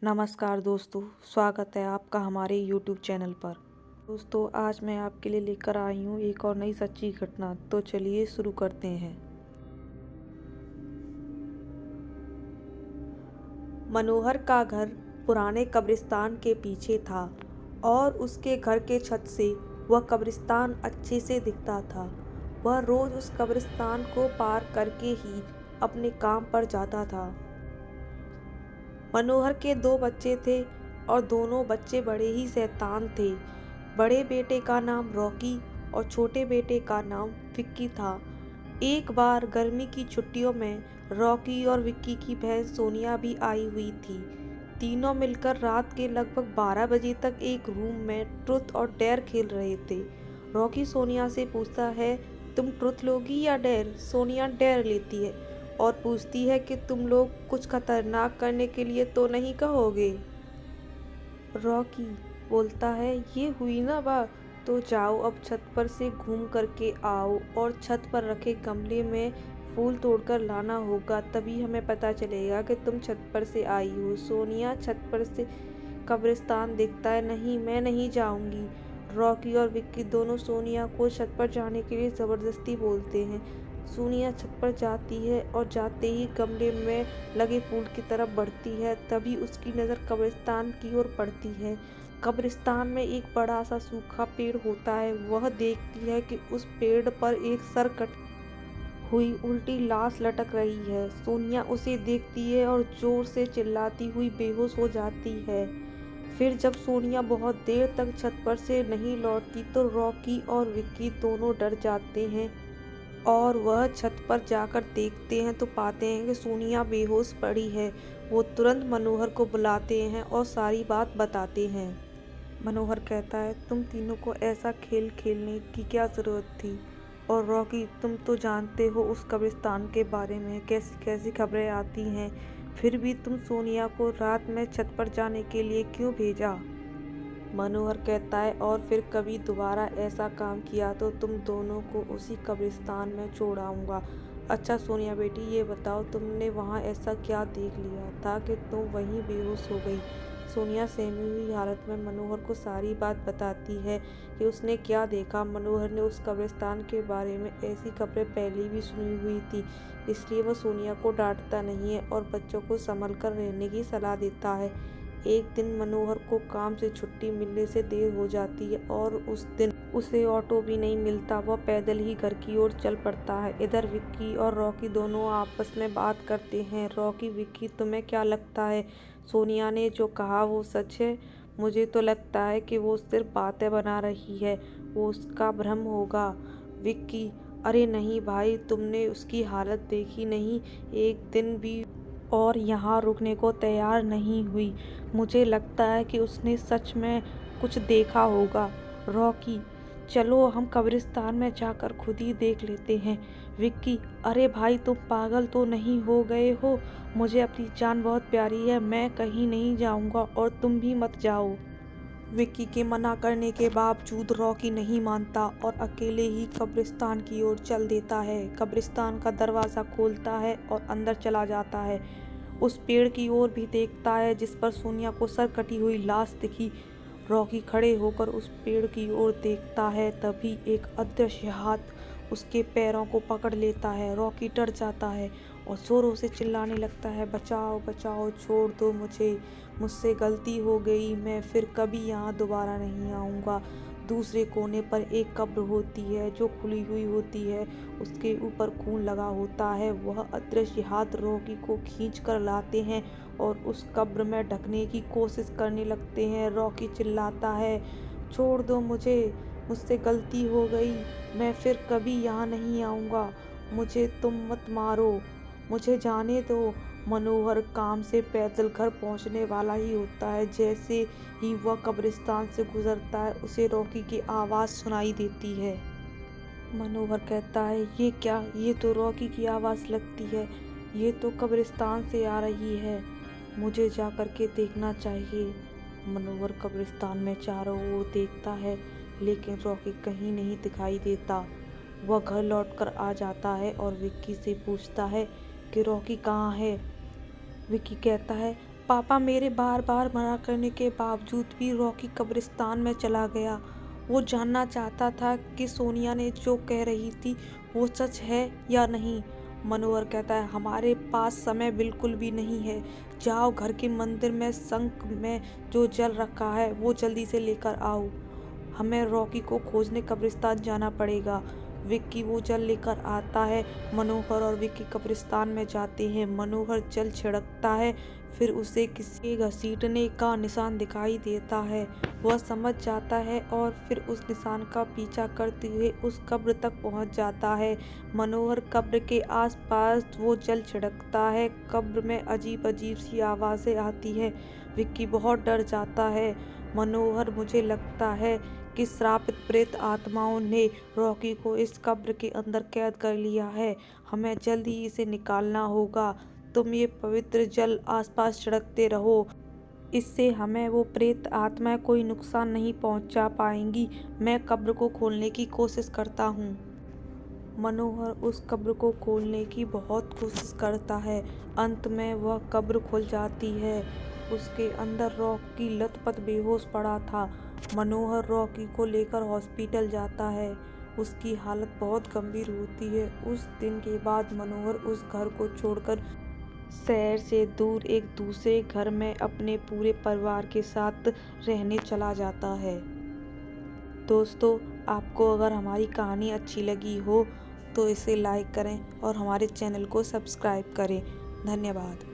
नमस्कार दोस्तों, स्वागत है आपका हमारे YouTube चैनल पर। दोस्तों, आज मैं आपके लिए लेकर आई हूँ एक और नई सच्ची घटना। तो चलिए शुरू करते हैं। मनोहर का घर पुराने कब्रिस्तान के पीछे था और उसके घर के छत से वह कब्रिस्तान अच्छे से दिखता था। वह रोज उस कब्रिस्तान को पार करके ही अपने काम पर जाता था। मनोहर के 2 बच्चे थे और दोनों बच्चे बड़े ही शैतान थे। बड़े बेटे का नाम रॉकी और छोटे बेटे का नाम विक्की था। एक बार गर्मी की छुट्टियों में रॉकी और विक्की की बहन सोनिया भी आई हुई थी। तीनों मिलकर रात के लगभग 12 बजे तक एक रूम में ट्रुथ और डेयर खेल रहे थे। रॉकी सोनिया से पूछता है, तुम ट्रुथ लोगी या डेयर? सोनिया डेयर लेती है और पूछती है कि तुम लोग कुछ खतरनाक करने के लिए तो नहीं कहोगे। रॉकी बोलता है, ये हुई ना बात, तो जाओ अब छत पर से घूम करके आओ और छत पर रखे गमले में फूल तोड़कर लाना होगा, तभी हमें पता चलेगा कि तुम छत पर से आई हो। सोनिया छत पर से कब्रिस्तान दिखता है। नहीं, मैं नहीं जाऊंगी। रॉकी और विक्की दोनों सोनिया को छत पर जाने के लिए ज़बरदस्ती बोलते हैं। सोनिया छत पर जाती है और जाते ही गमले में लगे फूल की तरफ बढ़ती है। तभी उसकी नज़र कब्रिस्तान की ओर पड़ती है। कब्रिस्तान में एक बड़ा सा सूखा पेड़ होता है। वह देखती है कि उस पेड़ पर एक सर कट हुई उल्टी लाश लटक रही है। सोनिया उसे देखती है और जोर से चिल्लाती हुई बेहोश हो जाती है। फिर जब सोनिया बहुत देर तक छत पर से नहीं लौटती तो रॉकी और विक्की दोनों डर जाते हैं और वह छत पर जाकर देखते हैं तो पाते हैं कि सोनिया बेहोश पड़ी है। वो तुरंत मनोहर को बुलाते हैं और सारी बात बताते हैं। मनोहर कहता है, तुम तीनों को ऐसा खेल खेलने की क्या ज़रूरत थी? और रॉकी, तुम तो जानते हो उस कब्रिस्तान के बारे में कैसी कैसी खबरें आती हैं, फिर भी तुम सोनिया को रात में छत पर जाने के लिए क्यों भेजा? मनोहर कहता है, और फिर कभी दोबारा ऐसा काम किया तो तुम दोनों को उसी कब्रिस्तान में छोड़ आऊँगा। अच्छा सोनिया बेटी, ये बताओ तुमने वहाँ ऐसा क्या देख लिया था कि तुम वहीं बेहोश हो गई? सोनिया सहमी हुई हालत में मनोहर को सारी बात बताती है कि उसने क्या देखा। मनोहर ने उस कब्रिस्तान के बारे में ऐसी खबरें पहले भी सुनी हुई थी, इसलिए वह सोनिया को डांटता नहीं है और बच्चों को संभल कर रहने की सलाह देता है। एक दिन मनोहर को काम से छुट्टी मिलने से देर हो जाती है और उस दिन उसे ऑटो भी नहीं मिलता। वह पैदल ही घर की ओर चल पड़ता है। इधर विक्की और रॉकी दोनों आपस में बात करते हैं। रॉकी, विक्की, तुम्हें क्या लगता है सोनिया ने जो कहा वो सच है? मुझे तो लगता है कि वो सिर्फ बातें बना रही है, वो उसका भ्रम होगा। विक्की, अरे नहीं भाई, तुमने उसकी हालत देखी नहीं, एक दिन भी और यहाँ रुकने को तैयार नहीं हुई। मुझे लगता है कि उसने सच में कुछ देखा होगा। रॉकी, चलो हम कब्रिस्तान में जाकर खुद ही देख लेते हैं। विक्की, अरे भाई तुम पागल तो नहीं हो गए हो? मुझे अपनी जान बहुत प्यारी है, मैं कहीं नहीं जाऊँगा और तुम भी मत जाओ। विक्की के मना करने के बावजूद रॉकी नहीं मानता और अकेले ही कब्रिस्तान की ओर चल देता है। कब्रिस्तान का दरवाज़ा खोलता है और अंदर चला जाता है। उस पेड़ की ओर भी देखता है जिस पर सोनिया को सर कटी हुई लाश दिखी। रॉकी खड़े होकर उस पेड़ की ओर देखता है, तभी एक अदृश्य हाथ उसके पैरों को पकड़ लेता है। रॉकी डर जाता है और जोरों से चिल्लाने लगता है, बचाओ बचाओ, छोड़ दो मुझे, मुझसे गलती हो गई, मैं फिर कभी यहाँ दोबारा नहीं आऊँगा। दूसरे कोने पर एक कब्र होती है जो खुली हुई होती है, उसके ऊपर खून लगा होता है। वह अदृश्य हाथ रॉकी को खींच कर लाते हैं और उस कब्र में ढकने की कोशिश करने लगते हैं। रॉकी चिल्लाता है, छोड़ दो मुझे, मुझसे गलती हो गई, मैं फिर कभी यहाँ नहीं आऊँगा, मुझे तुम मत मारो, मुझे जाने दो। मनोहर काम से पैदल घर पहुंचने वाला ही होता है। जैसे ही वह कब्रिस्तान से गुजरता है उसे रॉकी की आवाज़ सुनाई देती है। मनोहर कहता है, ये क्या? ये तो रॉकी की आवाज़ लगती है, ये तो कब्रिस्तान से आ रही है, मुझे जा कर के देखना चाहिए। मनोहर कब्रिस्तान में चारों ओर देखता है लेकिन रॉकी कहीं नहीं दिखाई देता। वह घर लौटकर आ जाता है और विक्की से पूछता है कि रॉकी कहाँ है? विक्की कहता है, पापा मेरे बार बार मना करने के बावजूद भी रॉकी कब्रिस्तान में चला गया। वो जानना चाहता था कि सोनिया ने जो कह रही थी वो सच है या नहीं। मनोहर कहता है, हमारे पास समय बिल्कुल भी नहीं है। जाओ, घर के मंदिर में शंख में जो जल रखा है वो जल्दी से लेकर आओ। हमें रॉकी को खोजने कब्रिस्तान जाना पड़ेगा। विक्की वो जल लेकर आता है। मनोहर और विक्की कब्रिस्तान में जाते हैं। मनोहर जल छिड़कता है, फिर उसे किसी घसीटने का निशान दिखाई देता है। वह समझ जाता है और फिर उस निशान का पीछा करते हुए उस कब्र तक पहुंच जाता है। मनोहर कब्र के आसपास वो जल छिड़कता है। कब्र में अजीब अजीब सी आवाज़ें आती हैं। विक्की बहुत डर जाता है। मनोहर, मुझे लगता है कि श्रापित प्रेत आत्माओं ने रॉकी को इस कब्र के अंदर कैद कर लिया है। हमें जल्दी ही इसे निकालना होगा। तुम ये पवित्र जल आसपास छिड़कते रहो। इससे हमें वो प्रेत आत्माएं कोई नुकसान नहीं पहुंचा पाएंगी। मैं कब्र को खोलने की कोशिश करता हूँ। मनोहर उस कब्र को खोलने की बहुत कोशिश करता है। अंत में वह कब्र खुल जाती है। उसके अंदर रॉकी लथपथ बेहोश पड़ा था। मनोहर रॉकी को लेकर हॉस्पिटल जाता है। उसकी हालत बहुत गंभीर होती है। उस दिन के बाद मनोहर उस घर को छोड़कर शहर से दूर एक दूसरे घर में अपने पूरे परिवार के साथ रहने चला जाता है। दोस्तों, आपको अगर हमारी कहानी अच्छी लगी हो तो इसे लाइक करें और हमारे चैनल को सब्सक्राइब करें। धन्यवाद।